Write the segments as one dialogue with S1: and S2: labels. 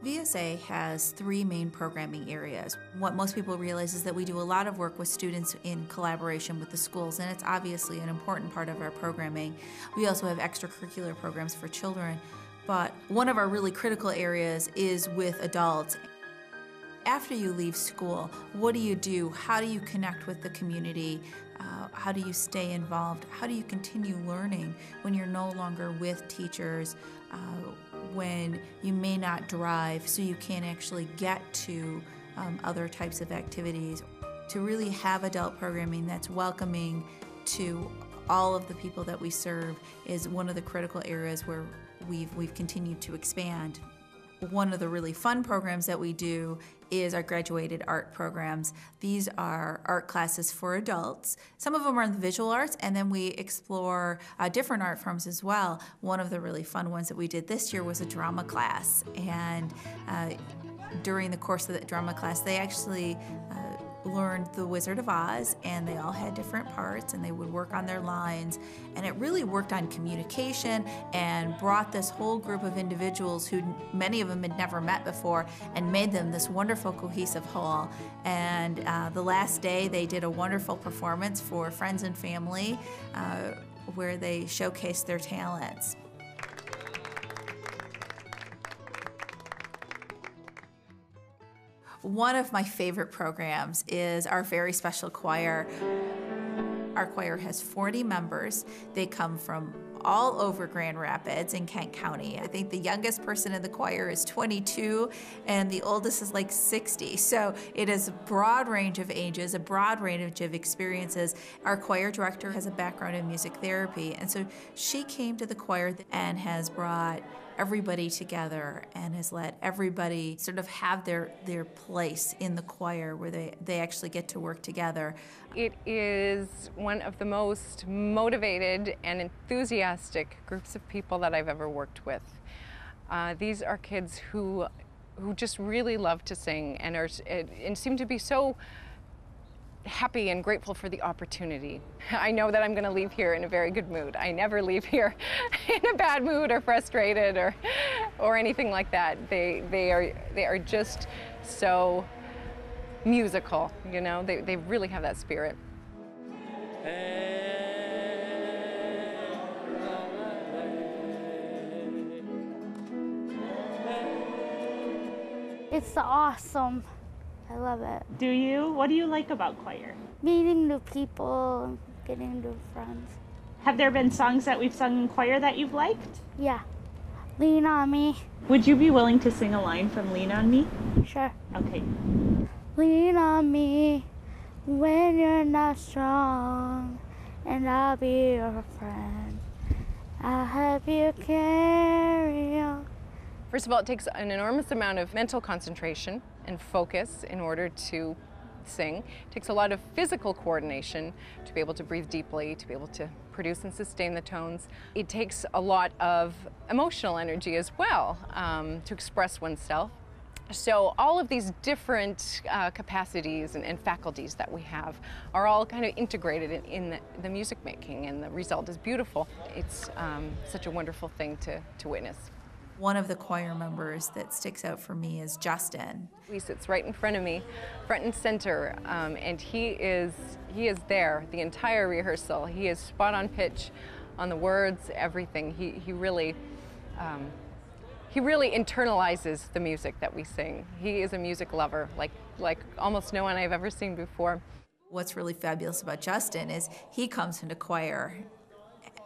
S1: VSA has three main programming areas. What most people realize is that we do a lot of work with students in collaboration with the schools, and it's obviously an important part of our programming. We also have extracurricular programs for children, but one of our really critical areas is with adults. After you leave school, what do you do? How do you connect with the community? How do you stay involved? How do you continue learning when you're no longer with teachers, when you may not drive, so you can't actually get to other types of activities? To really have adult programming that's welcoming to all of the people that we serve is one of the critical areas where we've continued to expand. One of the really fun programs that we do is our graduated art programs. These are art classes for adults. Some of them are in the visual arts, and then we explore different art forms as well. One of the really fun ones that we did this year was a drama class, and during the course of the drama class, they actually learned The Wizard of Oz, and they all had different parts, and they would work on their lines, and it really worked on communication and brought this whole group of individuals who many of them had never met before and made them this wonderful cohesive whole. And the last day they did a wonderful performance for friends and family where they showcased their talents. One of my favorite programs is our very special choir. Our choir has 40 members. They come from all over Grand Rapids and Kent County. I think the youngest person in the choir is 22 and the oldest is like 60. So it is a broad range of ages, a broad range of experiences. Our choir director has a background in music therapy, and so she came to the choir and has brought everybody together and has let everybody sort of have their place in the choir where they actually get to work together.
S2: It is one of the most motivated and enthusiastic groups of people that I've ever worked with. These are kids who just really love to sing and seem to be so happy and grateful for the opportunity. I know that I'm going to leave here in a very good mood. I never leave here in a bad mood or frustrated or anything like that. They are just so musical, you know. They really have that spirit.
S3: It's awesome. I love it.
S4: Do you? What do you like about choir?
S3: Meeting new people, getting new friends.
S4: Have there been songs that we've sung in choir that you've liked?
S3: Yeah. Lean on me.
S4: Would you be willing to sing a line from Lean on Me?
S3: Sure.
S4: Okay.
S3: Lean on me when you're not strong, and I'll be your friend. I'll help you carry on.
S2: First of all, it takes an enormous amount of mental concentration and focus in order to sing. It takes a lot of physical coordination to be able to breathe deeply, to be able to produce and sustain the tones. It takes a lot of emotional energy as well to express oneself. So all of these different capacities and faculties that we have are all kind of integrated in the music making, and the result is beautiful. It's such a wonderful thing to witness.
S1: One of the choir members that sticks out for me is Justin.
S2: He sits right in front of me, front and center, and he is there the entire rehearsal. He is spot on pitch on the words, everything. He really internalizes the music that we sing. He is a music lover, like almost no one I've ever seen before.
S1: What's really fabulous about Justin is he comes into choir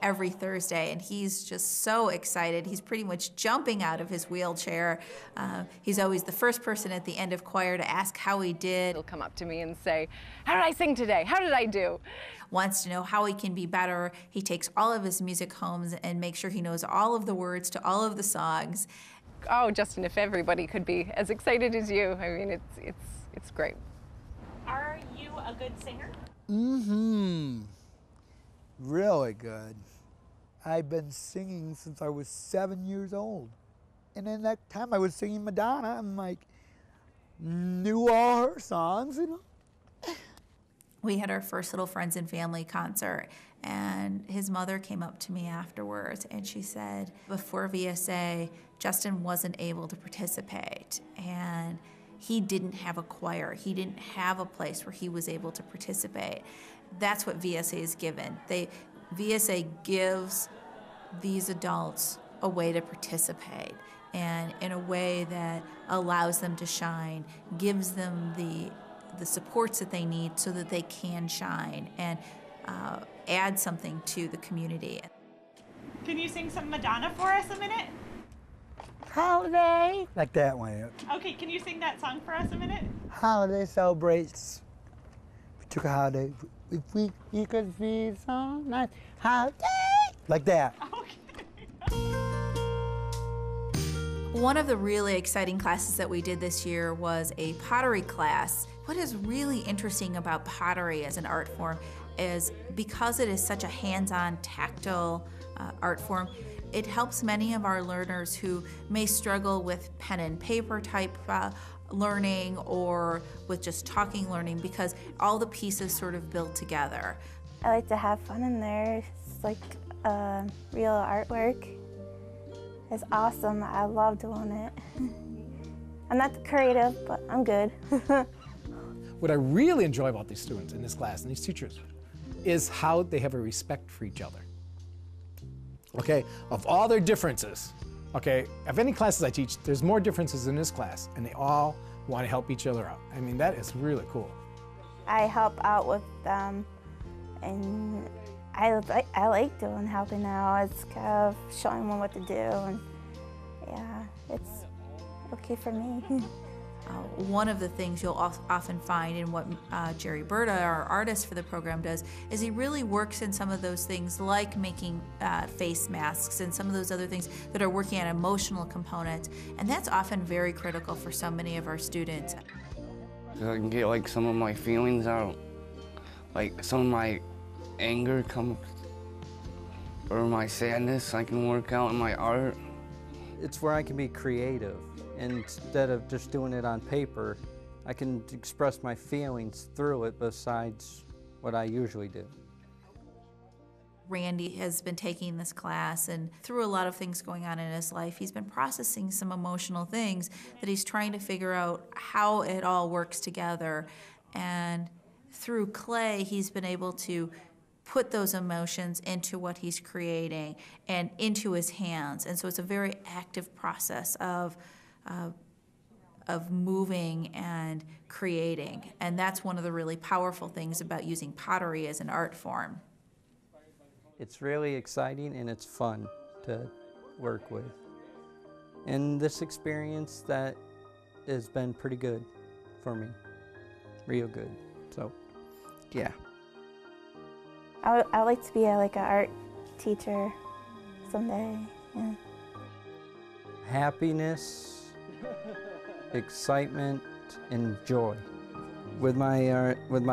S1: every Thursday, and he's just so excited. He's pretty much jumping out of his wheelchair. He's always the first person at the end of choir to ask how he did.
S2: He'll come up to me and say, "How did I sing today? How did I do?"
S1: Wants to know how he can be better. He takes all of his music home and makes sure he knows all of the words to all of the songs.
S2: Oh, Justin, if everybody could be as excited as you, I mean, it's great.
S4: Are you a good singer?
S5: Mm-hmm. Really good. I've been singing since I was 7 years old. And in that time I was singing Madonna and knew all her songs,
S1: We had our first little friends and family concert, and his mother came up to me afterwards and she said, before VSA, Justin wasn't able to participate, and he didn't have a choir. He didn't have a place where he was able to participate. That's what VSA is given. VSA gives these adults a way to participate, and in a way that allows them to shine, gives them the supports that they need so that they can shine and add something to the community.
S4: Can you sing some Madonna for us a minute?
S5: Holiday, like that one.
S4: Okay, can you sing that song for us a minute?
S5: Holiday celebrates. We took a holiday. If we could be so nice. Holiday, like that.
S1: One of the really exciting classes that we did this year was a pottery class. What is really interesting about pottery as an art form is because it is such a hands-on, tactile art form, it helps many of our learners who may struggle with pen and paper type learning or with just talking learning, because all the pieces sort of build together.
S3: I like to have fun in there. It's like real artwork. It's awesome. I love doing it. I'm not creative, but I'm good.
S6: What I really enjoy about these students in this class and these teachers is how they have a respect for each other. Okay, of all their differences, okay, of any classes I teach, there's more differences in this class, and they all want to help each other out. I mean, that is really cool.
S3: I help out with them, and I like doing helping out. It's kind of showing them what to do, and yeah, it's okay for me.
S1: One of the things you'll often find in what Jerry Berta, our artist for the program, does is he really works in some of those things like making face masks and some of those other things that are working on emotional components, and that's often very critical for so many of our students.
S7: So I can get like some of my feelings out, like some of my anger or my sadness I can work out in my art.
S8: It's where I can be creative. Instead of just doing it on paper, I can express my feelings through it besides what I usually do.
S1: Randy has been taking this class, and through a lot of things going on in his life, he's been processing some emotional things that he's trying to figure out how it all works together. And through clay, he's been able to put those emotions into what he's creating and into his hands. And so it's a very active process of moving and creating. And that's one of the really powerful things about using pottery as an art form.
S8: It's really exciting and it's fun to work with. And this experience that has been pretty good for me, real good, so yeah.
S3: I would like to be like an art teacher someday, yeah.
S8: Happiness, excitement, and joy. With my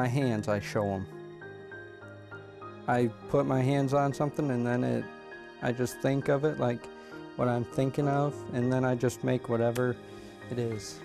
S8: hands, I show them. I put my hands on something and then I just think of it like what I'm thinking of, and then I just make whatever it is.